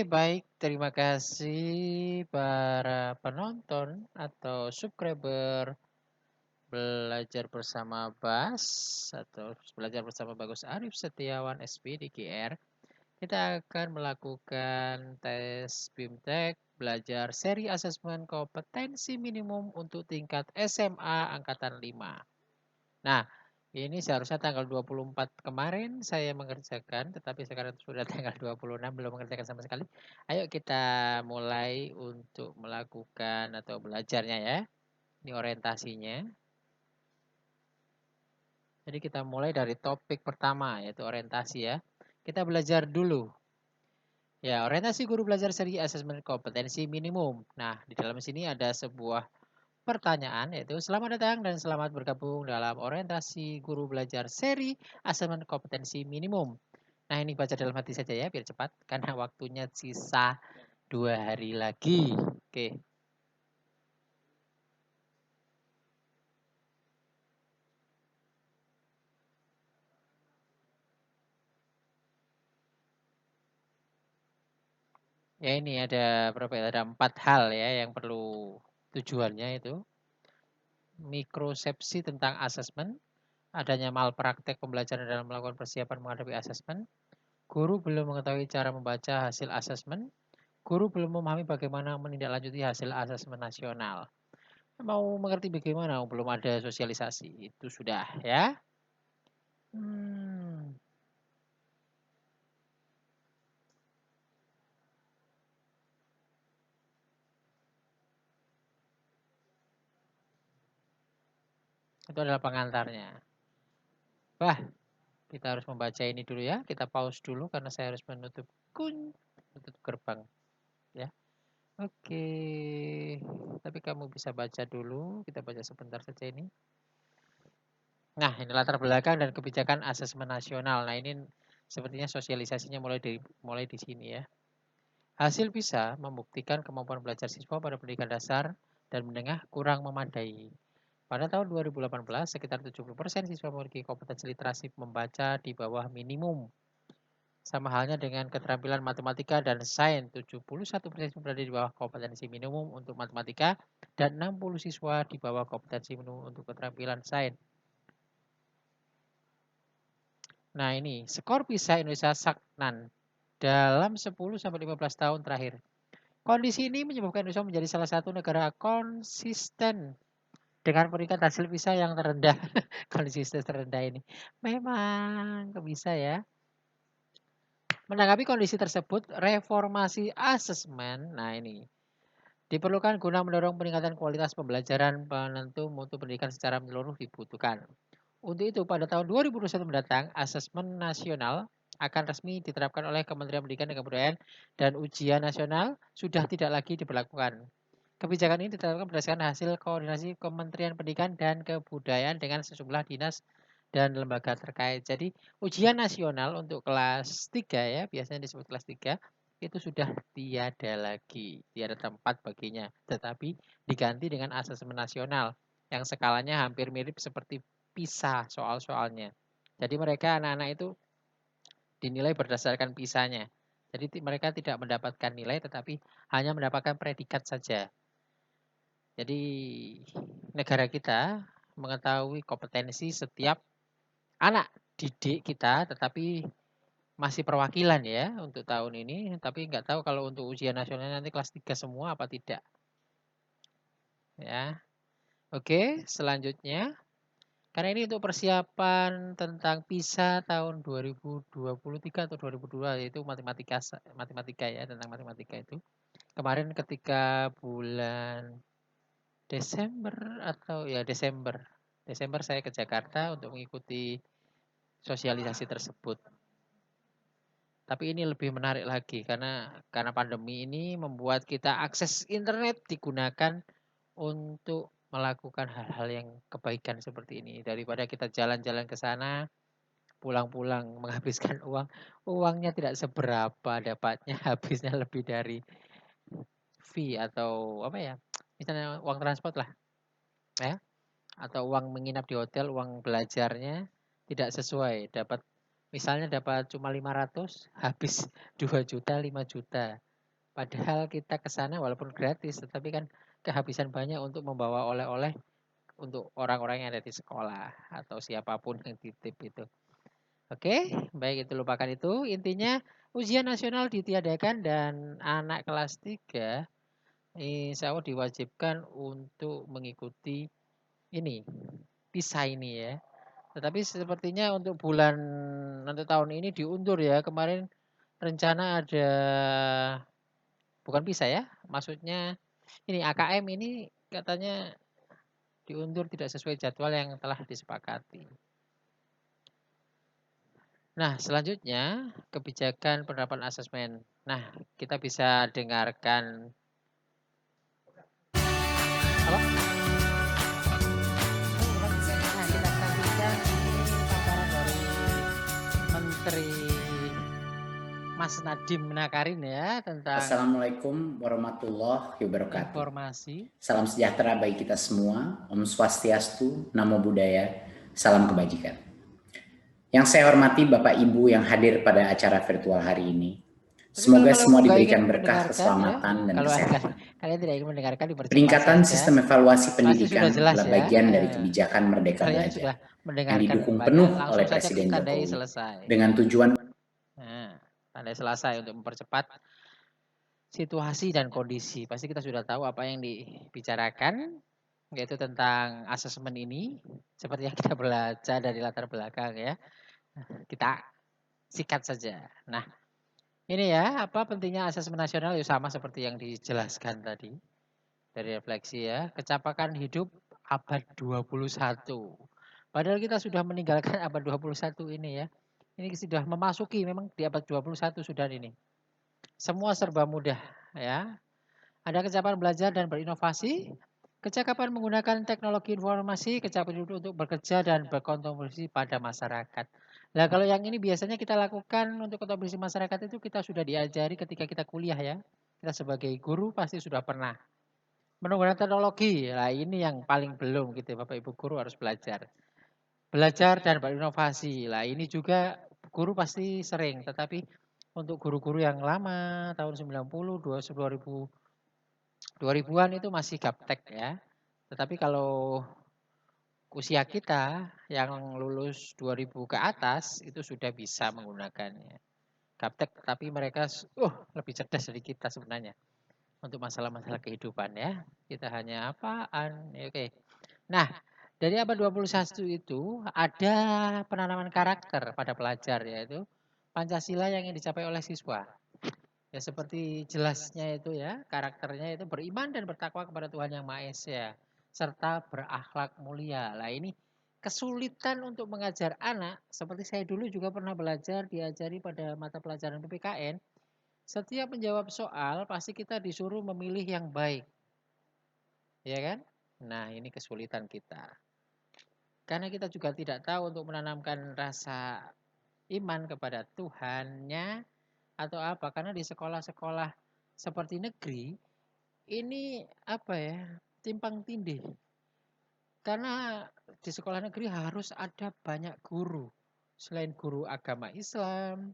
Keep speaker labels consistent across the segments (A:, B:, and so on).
A: Baik. Terima kasih para penonton atau subscriber belajar bersama Bas atau belajar bersama Bagus Arif Setiawan SPD GR. Kita akan melakukan tes BIMTEK belajar seri asesmen kompetensi minimum untuk tingkat SMA angkatan 5. Nah, ini seharusnya tanggal 24 kemarin saya mengerjakan, tetapi sekarang sudah tanggal 26 belum mengerjakan sama sekali. Ayo kita mulai untuk melakukan atau belajarnya ya. Ini orientasinya. Jadi kita mulai dari topik pertama yaitu orientasi ya. Kita belajar dulu. Ya, orientasi guru belajar seri asesmen kompetensi minimum. Nah, di dalam sini ada sebuah pertanyaan yaitu selamat datang dan selamat bergabung dalam orientasi guru belajar seri asesmen kompetensi minimum. Nah ini baca dalam hati saja ya biar cepat karena waktunya sisa 2 hari lagi. Oke. Ya ini ada berapa ya? Ada 4 hal ya yang perlu tujuannya itu. Mikrosepsi tentang asesmen, adanya malpraktek pembelajaran dalam melakukan persiapan menghadapi asesmen, guru belum mengetahui cara membaca hasil asesmen, guru belum memahami bagaimana menindaklanjuti hasil asesmen nasional. Mau mengerti bagaimana? Belum ada sosialisasi. Itu sudah ya. Hmm. Itu adalah pengantarnya. Wah, kita harus membaca ini dulu ya. Kita pause dulu karena saya harus menutup gerbang ya. Oke. Tapi kamu bisa baca dulu. Kita baca sebentar saja ini. Nah, ini latar belakang dan kebijakan asesmen nasional. Nah, ini sepertinya sosialisasinya mulai di sini ya. Hasil PISA membuktikan kemampuan belajar siswa pada pendidikan dasar dan menengah kurang memadai. Pada tahun 2018, sekitar 70% siswa memiliki kompetensi literasi membaca di bawah minimum. Sama halnya dengan keterampilan matematika dan sains, 71% berada di bawah kompetensi minimum untuk matematika dan 60 siswa di bawah kompetensi minimum untuk keterampilan sains. Nah ini, skor PISA Indonesia stagnan dalam 10-15 tahun terakhir. Kondisi ini menyebabkan Indonesia menjadi salah satu negara konsisten dengan peringkat hasil PISA yang terendah. Konsisten terendah ini. Memang bisa ya. Menanggapi kondisi tersebut, reformasi asesmen, nah ini, diperlukan guna mendorong peningkatan kualitas pembelajaran penentu mutu pendidikan secara menyeluruh dibutuhkan. Untuk itu, pada tahun 2021 mendatang, asesmen nasional akan resmi diterapkan oleh Kementerian Pendidikan dan Kebudayaan dan ujian nasional sudah tidak lagi diberlakukan. Kebijakan ini diterapkan berdasarkan hasil koordinasi Kementerian Pendidikan dan Kebudayaan dengan sejumlah dinas dan lembaga terkait. Jadi ujian nasional untuk kelas 3 ya, biasanya disebut kelas 3 itu sudah tiada lagi, tiada tempat baginya. Tetapi diganti dengan asesmen nasional yang skalanya hampir mirip seperti PISA soal-soalnya. Jadi mereka anak-anak itu dinilai berdasarkan PISA-nya. Jadi mereka tidak mendapatkan nilai tetapi hanya mendapatkan predikat saja. Jadi negara kita mengetahui kompetensi setiap anak didik kita, tetapi masih perwakilan ya untuk tahun ini. Tapi nggak tahu kalau untuk ujian nasional nanti kelas 3 semua apa tidak. Ya, oke. Selanjutnya, karena ini untuk persiapan tentang PISA tahun 2023 atau 2002 yaitu matematika ya tentang matematika itu. Kemarin ketika bulan Desember atau ya Desember saya ke Jakarta untuk mengikuti sosialisasi tersebut. Tapi ini lebih menarik lagi karena pandemi ini membuat kita akses internet digunakan untuk melakukan hal-hal yang kebaikan seperti ini. Daripada kita jalan-jalan ke sana, pulang-pulang menghabiskan uang, uangnya tidak seberapa dapatnya, habisnya lebih dari fee atau apa ya? Misalnya uang transport lah, ya. Atau uang menginap di hotel, uang belajarnya tidak sesuai, dapat Misalnya dapat cuma 500, habis 2 juta, 5 juta. Padahal kita ke sana walaupun gratis, tetapi kan kehabisan banyak untuk membawa oleh-oleh untuk orang-orang yang ada di sekolah atau siapapun yang titip itu. Oke, baik itu lupakan itu. Intinya ujian nasional ditiadakan dan anak kelas 3 insya Allah diwajibkan untuk mengikuti ini, PISA ini ya. Tetapi sepertinya untuk tahun ini diundur ya. Kemarin rencana ada, bukan PISA ya, maksudnya ini AKM ini katanya diundur tidak sesuai jadwal yang telah disepakati. Nah, selanjutnya kebijakan penerapan asesmen. Nah, kita bisa dengarkan apa? Nah, kita saksikan ini paparan dari Menteri Mas Nadiem Makarim ya tentang
B: Assalamualaikum warahmatullahi wabarakatuh.
A: informasi.
B: Salam sejahtera bagi kita semua. Om Swastiastu, Namo Buddhaya, salam kebajikan. Yang saya hormati Bapak Ibu yang hadir pada acara virtual hari ini.
A: Tapi kalau
B: Semoga
A: kalau
B: semua
A: nggak ingin
B: diberikan berkah,
A: mendengarkan ya,
B: keselamatan, dan
A: kalau
B: kesehatan.
A: kalian tidak ingin mendengarkan dipercepat
B: Peningkatan
A: saja.
B: sistem evaluasi
A: Pasti sudah
B: pendidikan
A: jelas
B: adalah
A: ya.
B: bagian dari kebijakan Merdeka
A: Kalian
B: Belajar
A: sudah
B: yang
A: mendengarkan
B: didukung
A: banyak,
B: penuh
A: langsung
B: oleh
A: saja klik
B: Presiden
A: tandai
B: Jokowi
A: selesai.
B: dengan tujuan
A: Nah, tandai selesai untuk mempercepat situasi dan kondisi. Pasti kita sudah tahu apa yang dibicarakan, yaitu tentang asesmen ini, seperti yang kita belajar dari latar belakang ya. Kita sikat saja. Nah, ini ya, apa pentingnya asesmen nasional ya sama seperti yang dijelaskan tadi dari refleksi ya. Kecapaian hidup abad 21. Padahal kita sudah meninggalkan abad 21 ini ya. Ini sudah memasuki memang di abad 21 sudah ini. Semua serba mudah ya. Ada kecakapan belajar dan berinovasi, kecakapan menggunakan teknologi informasi, kecakapan untuk bekerja dan berkontribusi pada masyarakat. Nah, kalau yang ini biasanya kita lakukan untuk kontribusi masyarakat itu kita sudah diajari ketika kita kuliah ya. Kita sebagai guru pasti sudah pernah menggunakan teknologi. Nah, ini yang paling belum gitu ya, Bapak Ibu guru harus belajar. Belajar dan berinovasi. Lah ini juga guru pasti sering, tetapi untuk guru-guru yang lama tahun 90, 2000 2000-an itu masih gaptek ya. Tetapi kalau usia kita yang lulus 2000 ke atas itu sudah bisa menggunakannya. Gaptek tapi mereka lebih cerdas dari kita sebenarnya untuk masalah-masalah kehidupan ya. Kita hanya apaan? Ya, oke. Nah, dari abad 21 itu ada penanaman karakter pada pelajar yaitu Pancasila yang ingin dicapai oleh siswa. Ya seperti jelasnya itu ya, karakternya itu beriman dan bertakwa kepada Tuhan Yang Maha Esa serta berakhlak mulia. Lah ini kesulitan untuk mengajar anak, seperti saya dulu juga pernah belajar diajari pada mata pelajaran PPKN. Setiap menjawab soal pasti kita disuruh memilih yang baik. Ya kan? Nah, ini kesulitan kita. Karena kita juga tidak tahu untuk menanamkan rasa iman kepada Tuhannya atau apa. Karena di sekolah-sekolah seperti negeri ini apa ya, timpang tindih. Karena di sekolah negeri harus ada banyak guru. Selain guru agama Islam,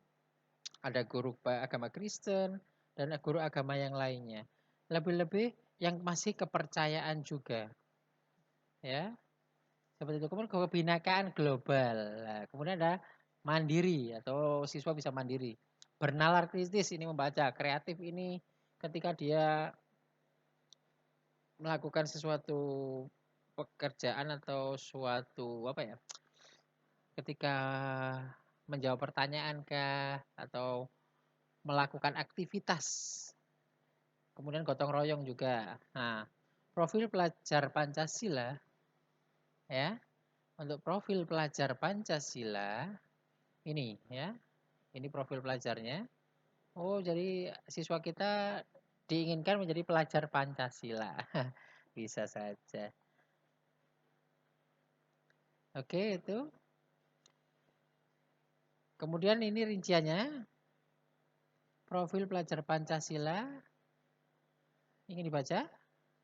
A: ada guru agama Kristen, dan guru agama yang lainnya. Lebih-lebih yang masih kepercayaan juga. Ya, seperti itu. Kemudian kebinakaan global. Nah, kemudian ada mandiri atau siswa bisa mandiri. Bernalar kritis ini membaca, kreatif ini ketika dia melakukan sesuatu pekerjaan atau suatu apa ya? Ketika menjawab pertanyaan kah atau melakukan aktivitas. Kemudian gotong royong juga. Nah, profil pelajar Pancasila ya. Untuk profil pelajar Pancasila ini ya. Ini profil pelajarnya. Oh, jadi siswa kita diinginkan menjadi pelajar Pancasila. Bisa saja. Oke, itu. Kemudian ini rinciannya. Profil pelajar Pancasila. Ingin dibaca?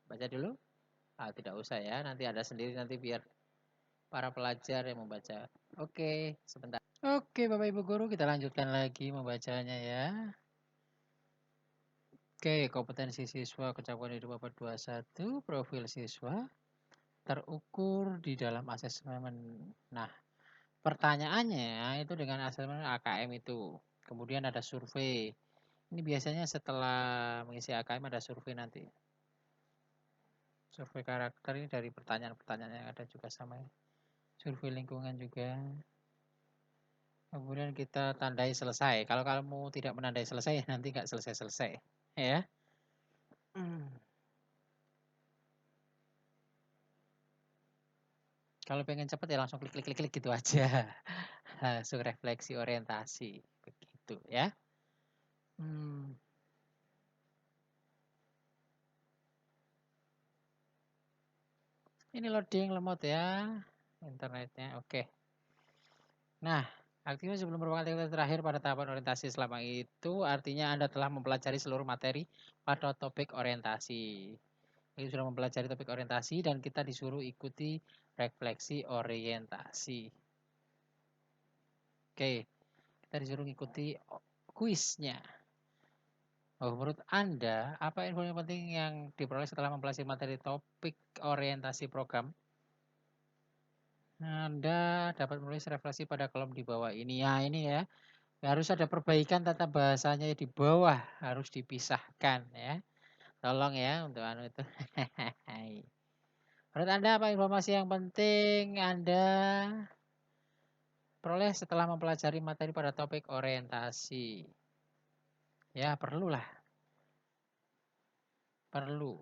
A: Baca dulu. Ah, tidak usah ya. Nanti ada sendiri nanti biar para pelajar yang membaca. Oke, sebentar. Oke, Bapak Ibu guru, kita lanjutkan lagi membacanya ya. Oke, kompetensi siswa kecakupan hidup 421, profil siswa terukur di dalam asesmen. Nah, pertanyaannya itu dengan asesmen AKM itu. Kemudian ada survei. Ini biasanya setelah mengisi AKM ada survei nanti. Survei karakter ini dari pertanyaan-pertanyaan yang ada juga sama ya. Survei lingkungan juga. Kemudian kita tandai selesai. Kalau kamu tidak menandai selesai, nanti nggak selesai-selesai. Ya. Kalau pengen cepat ya langsung klik klik klik klik gitu aja. Langsung refleksi orientasi. Begitu ya. Hmm. Ini loading lemot ya internetnya. Oke. Nah, aktivitas sebelum merupakan aktivitas terakhir pada tahapan orientasi selama itu artinya Anda telah mempelajari seluruh materi pada topik orientasi. Ini sudah mempelajari topik orientasi dan kita disuruh ikuti refleksi orientasi. Oke, kita disuruh ikuti kuisnya. Oh, menurut Anda, apa informasi penting yang diperoleh setelah mempelajari materi topik orientasi program? Anda dapat menulis refleksi pada kolom di bawah ini. Ya, ini ya. Harus ada perbaikan tata bahasanya di bawah, harus dipisahkan ya. Tolong ya untuk anu itu. Menurut Anda apa informasi yang penting Anda peroleh setelah mempelajari materi pada topik orientasi? Ya, perlulah. Perlu.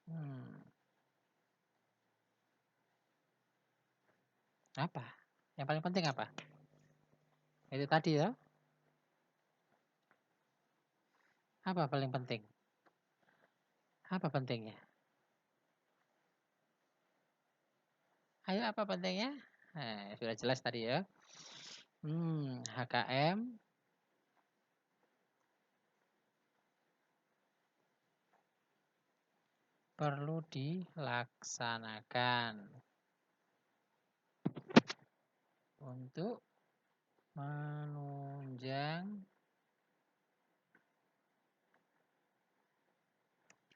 A: Hmm. Apa? Yang paling penting apa? Itu tadi ya. Apa paling penting? Apa pentingnya? Ayo apa pentingnya? Nah, sudah jelas tadi ya. HKM perlu dilaksanakan untuk menunjang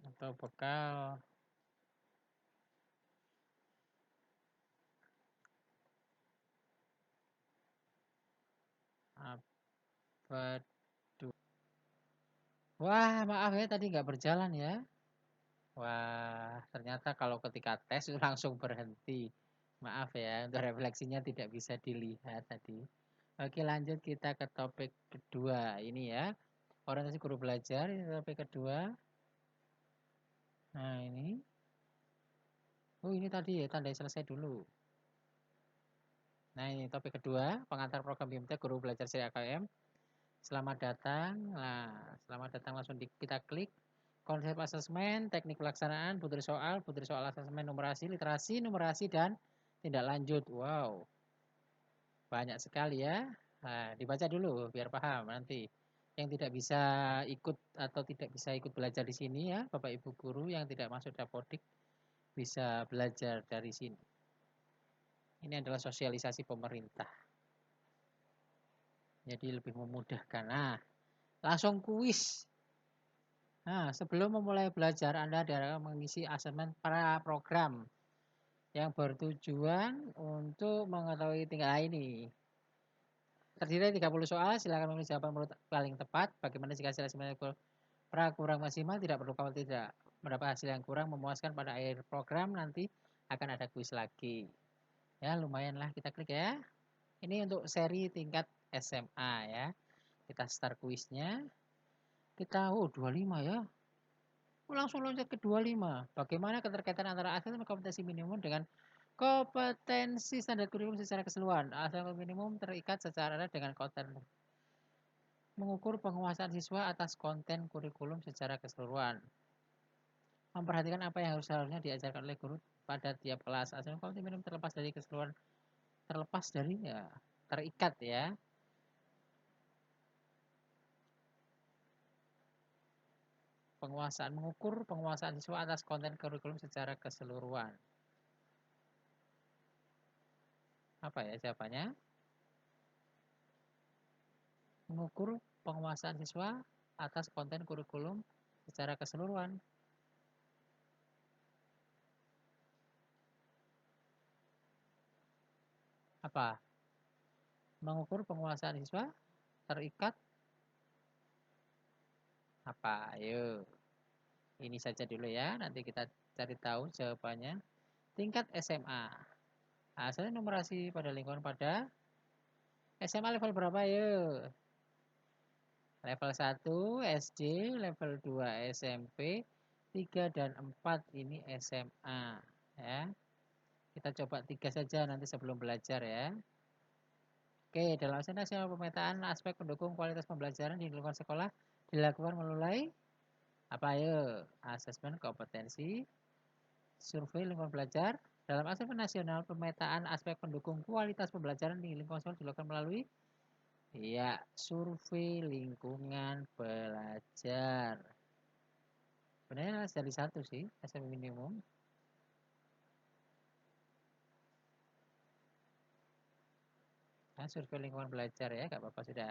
A: atau bekal abad. Wah, maaf ya tadi nggak berjalan ya. Wah, ternyata kalau ketika tes itu langsung berhenti. Maaf ya, untuk refleksinya tidak bisa dilihat tadi. Oke, lanjut kita ke topik kedua. Ini ya, orientasi guru belajar. Ini topik kedua. Nah, ini. Oh, ini tadi ya, tandai selesai dulu. Nah, ini topik kedua, pengantar program BMT guru belajar seri AKM. Selamat datang. Nah, selamat datang langsung kita klik. Konsep asesmen, teknik pelaksanaan, putri soal asesmen numerasi, dan tindak lanjut. Wow, banyak sekali ya. Nah, dibaca dulu biar paham nanti. Yang tidak bisa ikut atau tidak bisa ikut belajar di sini ya, Bapak Ibu guru yang tidak masuk dapodik bisa belajar dari sini. Ini adalah sosialisasi pemerintah. Jadi lebih memudahkan. Nah, langsung kuis. Nah, sebelum memulai belajar, Anda diharapkan mengisi asesmen para program yang bertujuan untuk mengetahui tingkat ini. Terdiri dari 30 soal, silakan menulis jawaban menurut paling tepat. Bagaimana jika hasil asesmen pra kurang maksimal, tidak perlu kalau tidak mendapat hasil yang kurang memuaskan pada akhir program, nanti akan ada kuis lagi. Ya, lumayan lah kita klik ya. Ini untuk seri tingkat SMA ya. Kita start kuisnya. Kita 25 ya. Langsung loncat ke 25. Bagaimana keterkaitan antara asesmen kompetensi minimum dengan kompetensi standar kurikulum secara keseluruhan? Asesmen minimum terikat secara erat dengan konten. Mengukur penguasaan siswa atas konten kurikulum secara keseluruhan. Memperhatikan apa yang seharusnya diajarkan oleh guru pada tiap kelas. Asesmen kompetensi minimum terlepas dari keseluruhan. Terlepas dari ya, terikat ya. Penguasaan, mengukur penguasaan siswa atas konten kurikulum secara keseluruhan. Apa ya jawabannya? Mengukur penguasaan siswa atas konten kurikulum secara keseluruhan. Apa? Mengukur penguasaan siswa terikat apa? Ayo. Ini saja dulu ya, nanti kita cari tahu jawabannya. Tingkat SMA. Hasil numerasi pada lingkungan pada SMA level berapa yuk? Level 1 SD, level 2 SMP, 3 dan 4 ini SMA ya. Kita coba 3 saja nanti sebelum belajar ya. Oke, dalam aspek nasional pemetaan aspek pendukung kualitas pembelajaran di lingkungan sekolah dilakukan melalui apa ayo? Asesmen kompetensi, survei lingkungan belajar. Dalam aspek nasional pemetaan aspek pendukung kualitas pembelajaran di lingkungan sekolah dilakukan melalui ya, survei lingkungan belajar. Sebenarnya dari satu sih, SMP minimum. Nah, survei lingkungan belajar ya, gak apa-apa sudah.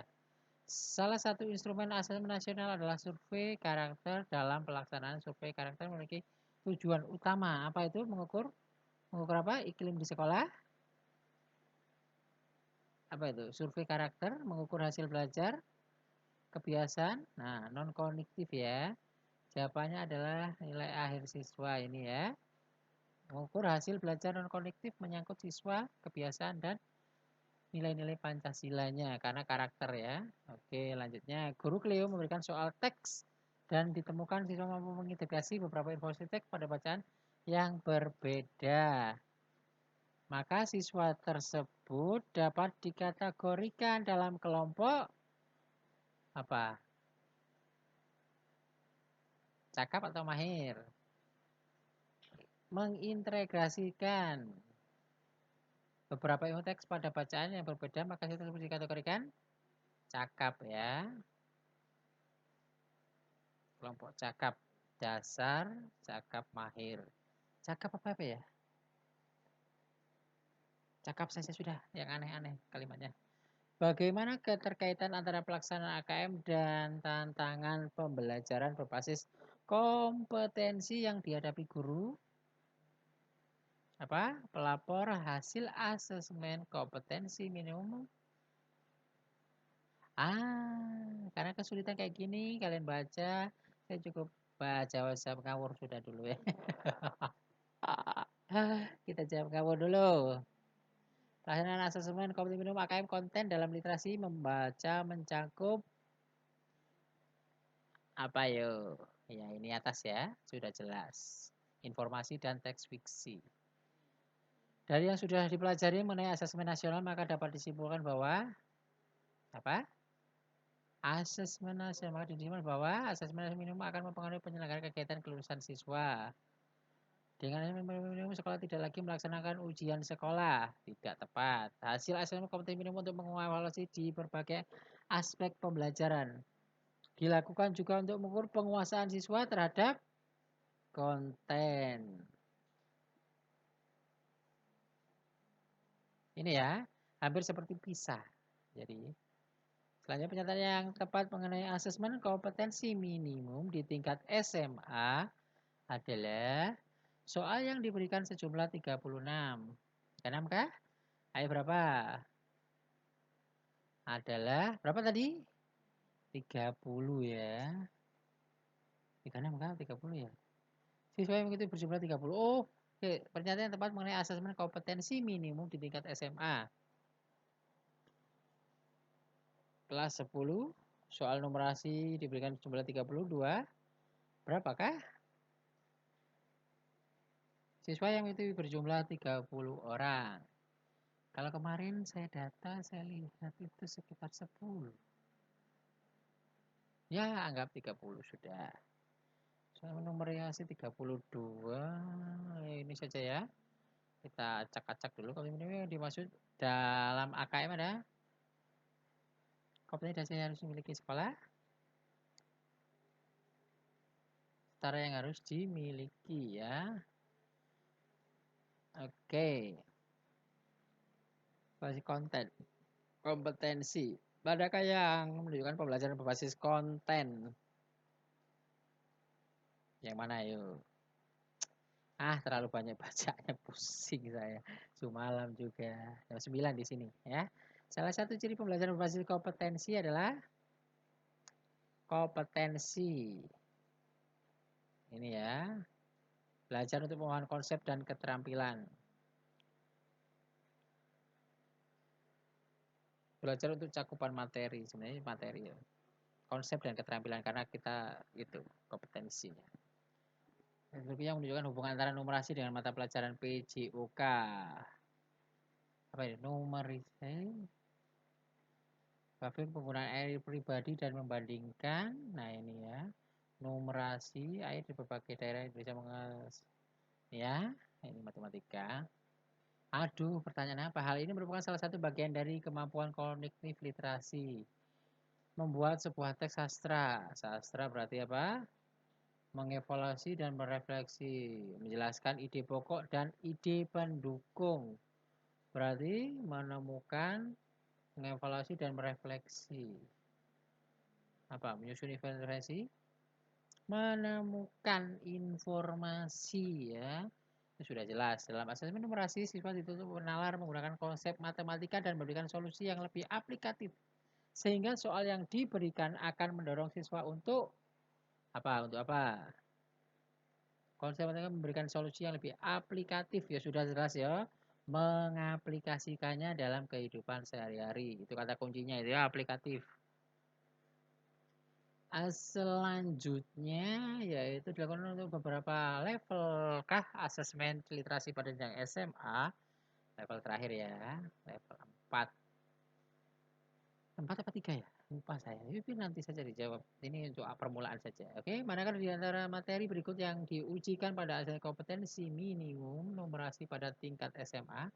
A: Salah satu instrumen asesmen nasional adalah survei karakter. Dalam pelaksanaan survei karakter memiliki tujuan utama. Apa itu? Mengukur apa? Iklim di sekolah. Apa itu? Survei karakter, mengukur hasil belajar, kebiasaan. Nah, non kognitif ya. Jawabannya adalah nilai akhir siswa ini ya. Mengukur hasil belajar non kognitif menyangkut siswa, kebiasaan dan nilai-nilai Pancasilanya karena karakter ya. Oke, lanjutnya guru Cleo memberikan soal teks dan ditemukan siswa mampu mengintegrasi beberapa informasi teks pada bacaan yang berbeda. Maka siswa tersebut dapat dikategorikan dalam kelompok apa? Cakap atau mahir? Mengintegrasikan beberapa ilmu teks pada bacaan yang berbeda, maka siswa tersebut dikategorikan cakap ya. Kelompok cakap dasar, cakap mahir. Cakap apa ya? Cakap saja sudah, yang aneh-aneh kalimatnya. Bagaimana keterkaitan antara pelaksanaan AKM dan tantangan pembelajaran berbasis kompetensi yang dihadapi guru? Apa? Pelapor hasil asesmen kompetensi minimum. Karena kesulitan kayak gini, kalian baca, saya cukup baca WhatsApp ngawur sudah dulu ya. Kita jawab ngawur dulu. Pelaksanaan asesmen kompetensi minimum AKM konten dalam literasi membaca mencakup apa yuk? Ya ini atas ya, sudah jelas. Informasi dan teks fiksi. Dari yang sudah dipelajari mengenai asesmen nasional maka dapat disimpulkan bahwa apa? Asesmen nasional maka disimpulkan bahwa asesmen minimum akan mempengaruhi penyelenggaraan kegiatan kelulusan siswa. Dengan minimum sekolah tidak lagi melaksanakan ujian sekolah, tidak tepat. Hasil asesmen kompetensi minimum untuk mengevaluasi di berbagai aspek pembelajaran. Dilakukan juga untuk mengukur penguasaan siswa terhadap konten. Ini ya, hampir seperti PISA. Jadi, selanjutnya pernyataan yang tepat mengenai asesmen kompetensi minimum di tingkat SMA adalah soal yang diberikan sejumlah 36. 36 kah? Ayo berapa? Adalah berapa tadi? 30 ya. 36 kah? 30 ya. Siswa yang mengikuti berjumlah 30. Oh, oke. Pernyataan yang tepat mengenai asesmen kompetensi minimum di tingkat SMA. Kelas 10, soal numerasi diberikan jumlah 32. Berapakah? Siswa yang mengikuti berjumlah 30 orang. Kalau kemarin saya data, saya lihat itu sekitar 10. Ya, anggap 30 sudah. Soal numerasi 32. Ini saja ya. Kita acak-acak dulu kalau ini dimaksud dalam AKM ada kompetensi dasar yang harus dimiliki sekolah. Setara yang harus dimiliki ya. Oke. Berbasis konten, kompetensi. Adakah yang menunjukkan pembelajaran berbasis konten? Yang mana yuk? Terlalu banyak bacanya, pusing saya. Semalam juga. Jam 9 di sini ya. Salah satu ciri pembelajaran berbasis kompetensi adalah kompetensi. Ini ya. Belajar untuk pemahaman konsep dan keterampilan. Belajar untuk cakupan materi, sebenarnya materi ya. Konsep dan keterampilan karena kita itu kompetensinya. Berikutnya menunjukkan hubungan antara numerasi dengan mata pelajaran PJOK. Apa ini? Numerisasi. Grafik penggunaan air pribadi dan membandingkan. Nah ini ya. Numerasi air di berbagai daerah Indonesia ya, ini matematika. Aduh, pertanyaan apa? Hal ini merupakan salah satu bagian dari kemampuan kognitif literasi. Membuat sebuah teks sastra. Sastra berarti apa? Mengevaluasi dan merefleksi. Menjelaskan ide pokok dan ide pendukung. Berarti menemukan, mengevaluasi dan merefleksi. Apa? Menyusun intervensi. Menemukan informasi ya. Sudah jelas. Dalam asesmen numerasi, siswa dituntut menalar menggunakan konsep matematika dan memberikan solusi yang lebih aplikatif. Sehingga soal yang diberikan akan mendorong siswa untuk apa? Untuk apa? Konsep matematika memberikan solusi yang lebih aplikatif. Ya sudah jelas ya. Mengaplikasikannya dalam kehidupan sehari-hari. Itu kata kuncinya itu ya, aplikatif. Selanjutnya yaitu dilakukan untuk beberapa level kah asesmen literasi pada jenjang SMA. Level terakhir ya, level 4. 4 apa 3 ya? Lupa saya. Itu nanti saja dijawab. Ini untuk permulaan saja. Oke, manakah di antara materi berikut yang diujikan pada asesmen kompetensi minimum numerasi pada tingkat SMA?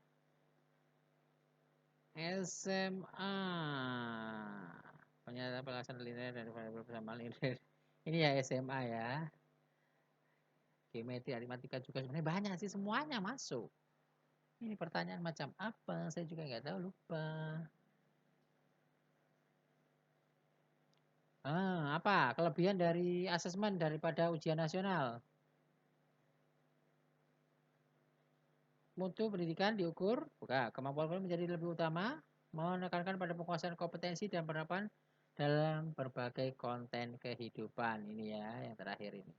A: SMA. Penyataan pelaksanaan linear dan variabel persamaan linear. Ini ya SMA ya. Geometri, aritmatika juga sebenarnya banyak sih, semuanya masuk. Ini pertanyaan macam apa? Saya juga nggak tahu, lupa. Apa kelebihan dari asesmen daripada ujian nasional? Mutu pendidikan diukur, bukan. Kemampuan menjadi lebih utama, menekankan pada penguasaan kompetensi dan penerapan dalam berbagai konten kehidupan. Ini ya, yang terakhir ini.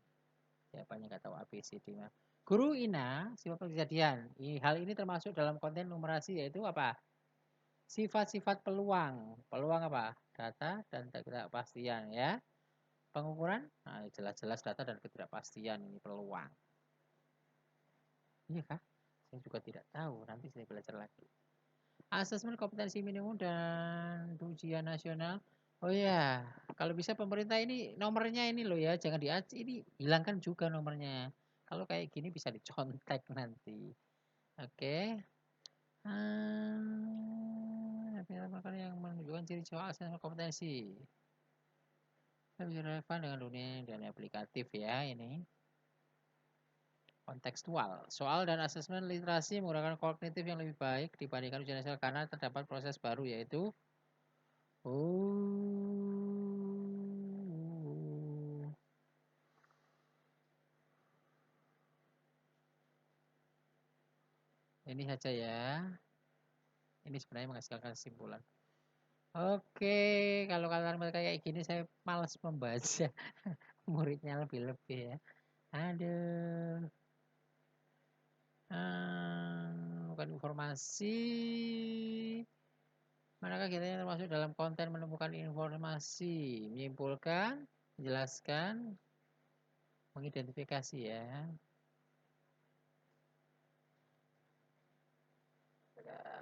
A: Siapanya nggak tahu ABCD. Guru Ina, sifat kejadian. Hal ini termasuk dalam konten numerasi yaitu apa? Sifat-sifat peluang. Peluang apa? Data dan ketidakpastian ya. Pengukuran, nah jelas-jelas data dan ketidakpastian ini peluang. Iya kah? Saya juga tidak tahu, nanti saya belajar lagi. Asesmen kompetensi minimum dan ujian nasional. Oh ya, kalau bisa pemerintah ini nomornya ini loh ya, jangan ini hilangkan juga nomornya. Kalau kayak gini bisa dicontek nanti. Oke. Yang menunjukkan ciri-ciri asesmen kompetensi. Lebih relevan dengan dunia dan aplikatif ya ini. Kontekstual. Soal dan asesmen literasi menggunakan kognitif yang lebih baik dibandingkan ujian nasional karena terdapat proses baru yaitu ini saja ya. Ini sebenarnya menghasilkan kesimpulan. Oke, kalau kalian kayak gini saya malas membaca. Muridnya lebih-lebih ya. Aduh. Bukan informasi. Manakah kita yang termasuk dalam konten menemukan informasi, menyimpulkan, menjelaskan, mengidentifikasi ya.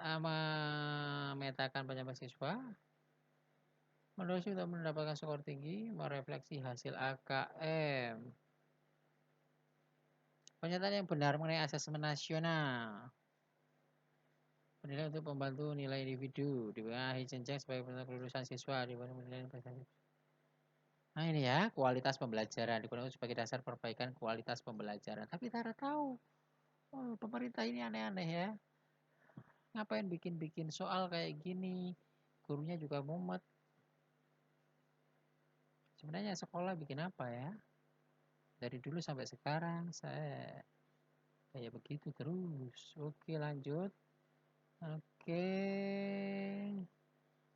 A: Memetakan penyampaian siswa. Menurut untuk mendapatkan skor tinggi, merefleksi hasil AKM. Pernyataan yang benar mengenai asesmen nasional. Penilaian untuk membantu nilai individu di akhir jenjang sebagai penentu kelulusan siswa di mana penilaian prestasi. Nah ini ya, kualitas pembelajaran digunakan sebagai dasar perbaikan kualitas pembelajaran. Tapi Tara tahu, pemerintah ini aneh-aneh ya. Ngapain bikin-bikin soal kayak gini? Gurunya juga mumet. Sebenarnya sekolah bikin apa ya? Dari dulu sampai sekarang saya kayak begitu terus. Oke, lanjut. Oke.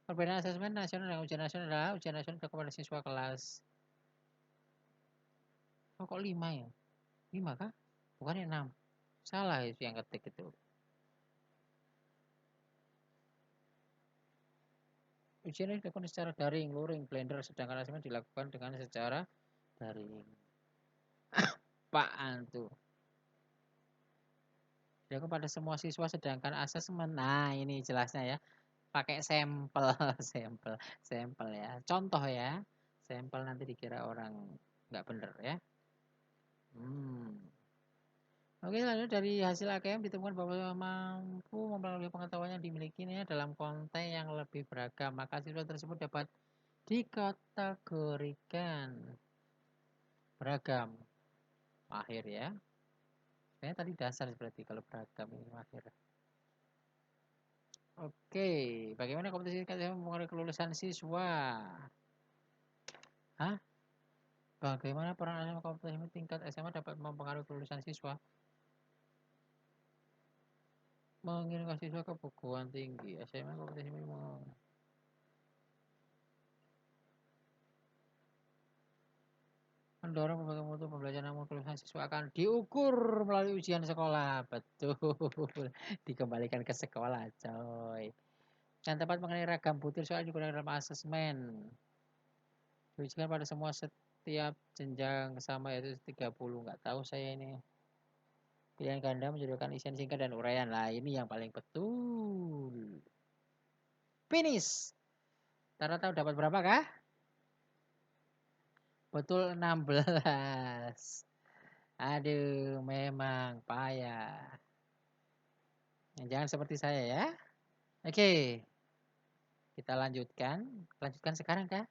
A: Perbedaan asesmen nasional dan ujian nasional adalah ujian nasional kepada siswa kelas. Oh, kok 5 ya? 5 kah? Bukannya 6. Salah itu yang ketik itu. Ujian ini dilakukan secara daring, luring, blender, sedangkan asesmen dilakukan dengan secara daring. Apaan tuh? Dilakukan pada semua siswa sedangkan asesmen. Nah, ini jelasnya ya. Pakai sampel, sampel ya. Contoh ya. Sampel nanti dikira orang nggak bener ya. Oke, lalu dari hasil AKM ditemukan bahwa mampu mempengaruhi pengetahuan yang dimilikinya dalam konteks yang lebih beragam. Maka siswa tersebut dapat dikategorikan beragam. Akhir ya. Kayaknya tadi dasar berarti kalau beragam ini akhir. Oke, bagaimana kompetisi KTM mempengaruhi kelulusan siswa? Hah? Bagaimana peran kompetisi tingkat SMA dapat mempengaruhi kelulusan siswa? Mengirimkan siswa ke perguruan tinggi. SMA kompetisi mendorong berbagai mutu pembelajaran namun kelulusan siswa akan diukur melalui ujian sekolah. Betul. Dikembalikan ke sekolah, coy. Yang tepat mengenai ragam butir soal digunakan dalam asesmen. Diujikan pada semua setiap jenjang sama yaitu 30. Nggak tahu saya ini. Pilihan ganda menjadikan isian singkat dan uraian. Lah ini yang paling betul. Finish. Tara tahu dapat berapa kah? Betul 16. Aduh, memang payah. Jangan seperti saya ya. Oke, kita lanjutkan. Lanjutkan sekarang kah?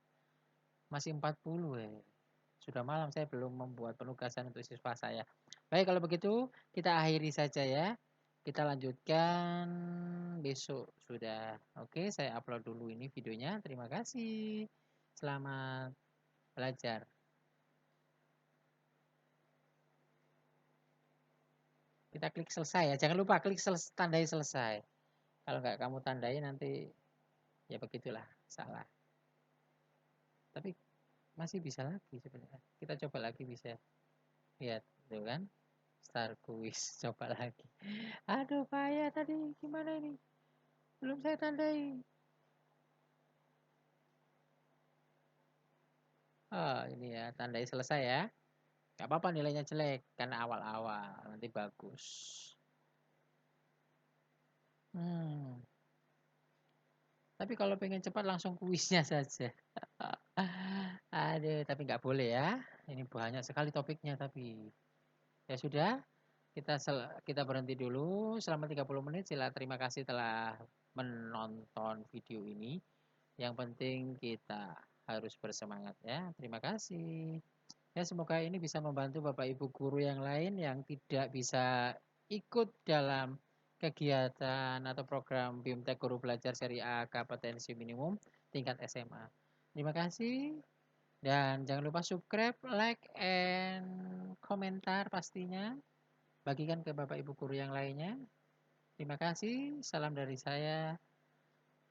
A: Masih 40 ya. Sudah malam saya belum membuat penugasan untuk siswa saya. Baik, kalau begitu kita akhiri saja ya. Kita lanjutkan besok sudah. Oke, saya upload dulu ini videonya. Terima kasih. Selamat belajar. Kita klik selesai ya. Jangan lupa klik tandai selesai. Kalau nggak kamu tandai nanti ya begitulah, salah. Tapi masih bisa lagi sebenarnya. Kita coba lagi bisa. Lihat, tuh kan? Star quiz, coba lagi. Aduh, payah tadi. Gimana ini? Belum saya tandai. Oh, ini ya, tandai selesai ya. Gak apa-apa nilainya jelek, karena awal-awal. Nanti bagus. Tapi kalau pengen cepat langsung kuisnya saja. Aduh, tapi nggak boleh ya. Ini banyak sekali topiknya tapi. Ya sudah, kita berhenti dulu selama 30 menit. Terima kasih telah menonton video ini. Yang penting kita harus bersemangat ya. Terima kasih. Ya semoga ini bisa membantu Bapak Ibu guru yang lain yang tidak bisa ikut dalam kegiatan atau program BIMTEK Guru Belajar Seri A Kompetensi Minimum tingkat SMA. Terima kasih dan jangan lupa subscribe, like, and komentar pastinya. Bagikan ke Bapak Ibu guru yang lainnya. Terima kasih. Salam dari saya.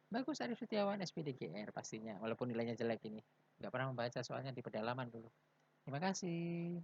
A: Bagus Arif Setiawan SPDGR pastinya. Walaupun nilainya jelek ini. Nggak pernah membaca soalnya di pedalaman dulu. Terima kasih.